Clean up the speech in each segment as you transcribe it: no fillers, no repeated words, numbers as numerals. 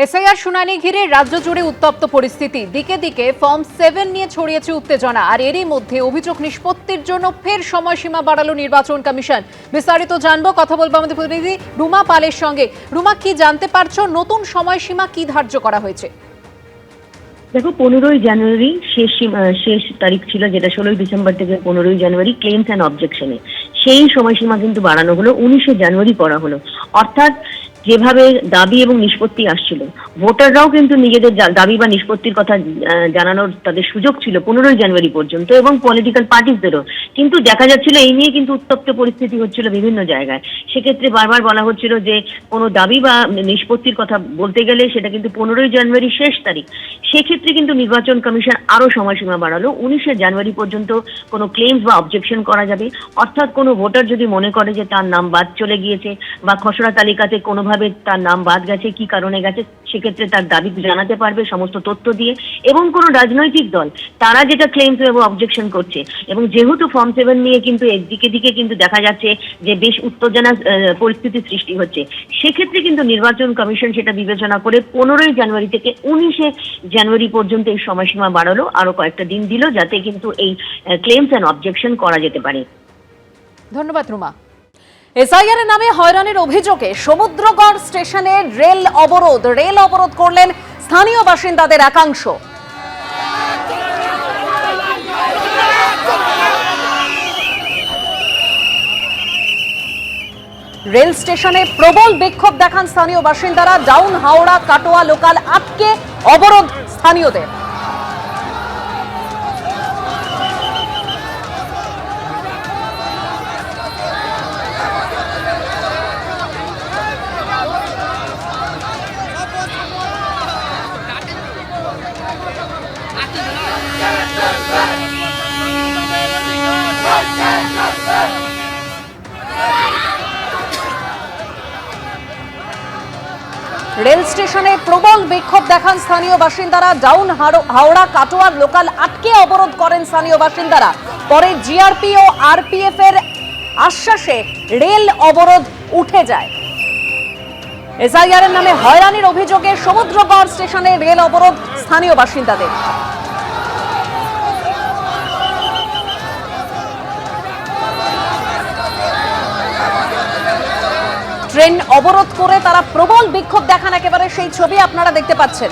SIR শুনানি ঘিরে রাজ্য জুড়ে উত্তপ্ত পরিস্থিতি। দিকে দিকে ফর্ম 7 নিয়ে ছড়িয়েছে উত্তেজনা, আর এরই মধ্যে অভিযোগ নিষ্পত্তির জন্য ফের সময়সীমা বাড়ালো নির্বাচন কমিশন। বিস্তারিত জানবো, কথা বলবো আমাদের প্রতিনিধি রুমা পালের সঙ্গে। রুমা, কি জানতে পারছো? নতুন সময়সীমা কি ধার্য করা হয়েছে? দেখো, 15ই জানুয়ারি শেষ তারিখ ছিল, যেটা 16ই ডিসেম্বর থেকে 15ই জানুয়ারি ক্লেমস অ্যান্ড অবজেকশনে। সেই সময়সীমা কিন্তু বাড়ানো হলো, 19শে জানুয়ারি করা হলো। অর্থাৎ যেভাবে দাবি এবং নিষ্পত্তি আসছিল, ভোটাররাও কিন্তু নিজেদের দাবি বা নিষ্পত্তির কথা জানানোর তাদের সুযোগ ছিল 15ই জানুয়ারি পর্যন্ত, এবং পলিটিক্যাল পার্টিসদেরও। কিন্তু দেখা যাচ্ছিল এই নিয়ে কিন্তু উত্তপ্ত পরিস্থিতি হচ্ছিল বিভিন্ন জায়গায়। সেক্ষেত্রে বারবার বলা হচ্ছিল যে কোনো দাবি বা নিষ্পত্তির কথা বলতে গেলে সেটা কিন্তু 15ই জানুয়ারি শেষ তারিখ। সেক্ষেত্রে কিন্তু নির্বাচন কমিশন আরো সময়সীমা বাড়ালো, 19শে জানুয়ারি পর্যন্ত কোনো ক্লেমস বা অবজেকশন করা যাবে। অর্থাৎ কোনো ভোটার যদি মনে করে যে তার নাম বাদ চলে গিয়েছে বা খসড়া তালিকাতে কোনোভাবে তার নাম বাদ গেছে, কি কারণে গেছে, সেক্ষেত্রে তার দাবি জানাতে পারবে সমস্ত তথ্য দিয়ে। এবং কোনো রাজনৈতিক দল তারা যেটা ক্লেমস এবং অবজেকশন করছে, এবং যেহেতু ফর্ম 7 নিয়ে কিন্তু দিকে দিকে কিন্তু দেখা যাচ্ছে যে বেশ উত্তেজনা পরিস্থিতি সৃষ্টি হচ্ছে, সেক্ষেত্রে কিন্তু নির্বাচন কমিশন সেটা বিবেচনা করে 15ই জানুয়ারি থেকে 19শে জানুয়ারি পর্যন্ত এই সময়সীমা বাড়ালো, আরো কয়েকটা দিন দিল, যাতে কিন্তু এই ক্লেমস অ্যান্ড অবজেকশন করা যেতে পারে। ধন্যবাদ রুমা। এসআইআর এর নামে হয়রানির অভিযোগে সমুদ্রগড় স্টেশনে রেল অবরোধ করলেন স্থানীয় বাসিন্দাদের একাংশ। রেল স্টেশনে প্রবল বিক্ষোভ দেখান স্থানীয় বাসিন্দারা। ডাউন হাওড়া কাটোয়া লোকাল আটকে অবরোধ স্থানীয়দের। রেল স্টেশনে প্রবল বিক্ষোভ দেখান স্থানীয় বাসিন্দারা। ডাউন হাওড়া কাটোয়ার লোকাল আটকে অবরোধ করেন স্থানীয় বাসিন্দারা। পরে জিআরপি ও আরপিএফ এর আশ্বাসে রেল অবরোধ উঠে যায়। এসআইআর এর নামে হয়রানির অভিযোগে সমুদ্রগড় স্টেশনে রেল অবরোধ স্থানীয় বাসিন্দাদের। ট্রেন অবরোধ করে তারা প্রবল বিক্ষোভ দেখান, একেবারে সেই ছবি আপনারা দেখতে পাচ্ছেন।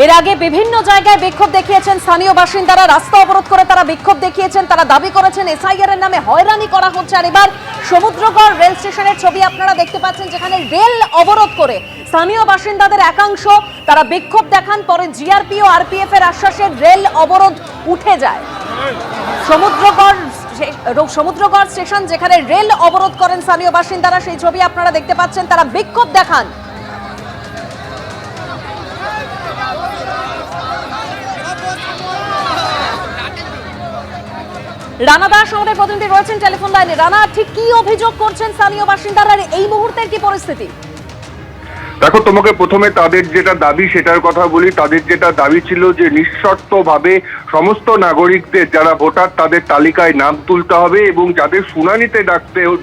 এর আগে বিভিন্ন জায়গায় বিক্ষোভ দেখিয়েছেন স্থানীয় বাসিন্দারা, রাস্তা অবরোধ করে তারা বিক্ষোভ দেখিয়েছেন। তারা দাবি করেছেন এসআইআর এর নামে হয়রানি করা হচ্ছে। আর এবার সমুদ্রগড় রেল স্টেশনের ছবি আপনারা দেখতে পাচ্ছেন, যেখানে রেল অবরোধ করে স্থানীয় বাসিন্দাদের একাংশ তারা বিক্ষোভ দেখান। পরে জিআরপি ও আরপিএফ এর আশ্বাসে রেল অবরোধ উঠে যায়। সমুদ্রগড় স্টেশন যেখানে রেল অবরোধ করেন স্থানীয় বাসিন্দারা, সেই ছবি আপনারা দেখতে পাচ্ছেন। তারা বিক্ষোভ দেখান। রানা দাস আমাদের প্রতিনিধি রয়েছেন টেলিফোন লাইনে। রানা, ঠিক কি অভিযোগ করছেন স্থানীয় বাসিন্দারা, এই মুহূর্তের কি পরিস্থিতি? দেখো, তোমাকে প্রথমে তাদের যেটা দাবি সেটার কথা বলি। তাদের যেটা দাবি ছিল যে নিঃশর্তভাবে সমস্ত নাগরিকদের যারা ভোটার তাদের তালিকায় নাম তুলতে হবে, এবং যাদের শুনানিতে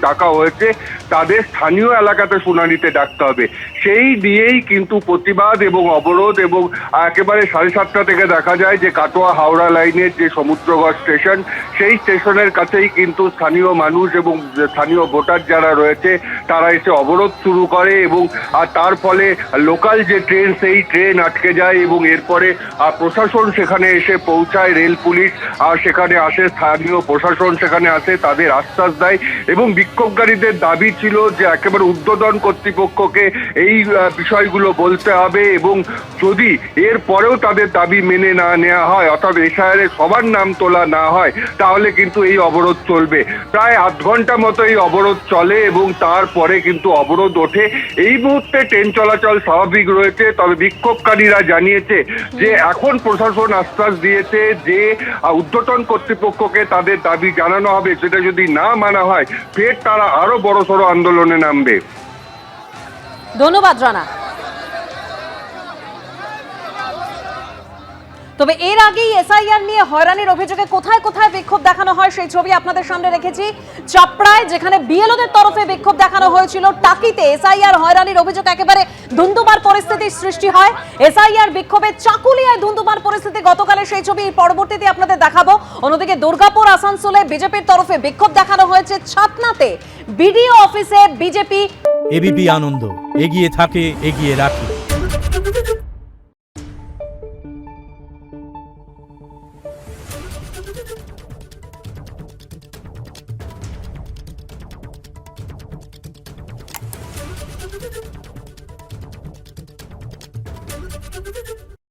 ডাকা হয়েছে তাদের স্থানীয় এলাকাতে শুনানিতে ডাকতে হবে। সেই দিয়েই কিন্তু প্রতিবাদ এবং অবরোধ, এবং একেবারে 7:30 থেকে দেখা যায় যে কাটোয়া হাওড়া লাইনের যে সমুদ্রগড় স্টেশন, সেই স্টেশনের কাছেই কিন্তু স্থানীয় মানুষ এবং স্থানীয় ভোটার যারা রয়েছে তারা এসে অবরোধ শুরু করে, এবং তার ফলে লোকাল যে ট্রেন সেই ট্রেন আটকে যায়, এবং এরপরে প্রশাসন সেখানে এসে পৌঁছায়, রেল পুলিশ সেখানে আসে, স্থানীয় প্রশাসন সেখানে আসে, তাদের আশ্বাস দেয়। এবং বিক্ষোভকারীদের দাবি ছিল যে একেবারে ঊর্ধ্বতন কর্তৃপক্ষকে এই বিষয়গুলো বলতে হবে, এবং যদি এর পরেও তাদের দাবি মেনে না নেওয়া হয়, অর্থাৎ এসআইআরে সবার নাম তোলা না হয়, তাহলে কিন্তু এই অবরোধ চলবে। প্রায় আধ ঘন্টা মতো এই অবরোধ চলে, এবং তারপরে কিন্তু অবরোধ ওঠে। এই মুহূর্তে ট্রেন চলাচল স্বাভাবিক রয়েছে। তবে বিক্ষোভকারীরা জানিয়েছে যে এখন প্রশাসন আশ্বাস দিয়েছে যে ঊর্ধ্বতন কর্তৃপক্ষকে তাদের দাবি জানানো হবে, সেটা যদি না মানা হয় ফের তারা আরো বড়সড় আন্দোলনে নামবে। ধন্যবাদ রানা। তবে এর আগেই এসআইআর নিয়ে হয়রানির অভিযোগে কোথায় কোথায় বিক্ষোভ দেখানো হয় সেই ছবি আপনাদের সামনে রেখেছি। চাপড়ায় যেখানে বিএলওদের তরফে বিক্ষোভ দেখানো হয়েছিল, টাকিতে এসআইআর হয়রানির অভিযোগ একেবারে ধুন্ধুমার পরিস্থিতির সৃষ্টি হয়। এসআইআর বিক্ষোভে চাকুলিয়ায় ধুন্ধুমার পরিস্থিতি গতকালের সেই ছবি পরবর্তীতে আপনাদের দেখাবো। অন্যদিকে দুর্গাপুর আসানসোলে বিজেপির তরফে বিক্ষোভ দেখানো হয়েছে ছাতনাতে বিডিও অফিসে বিজেপি। এবিপি আনন্দ, এগিয়ে থাকে, এগিয়ে রাখে।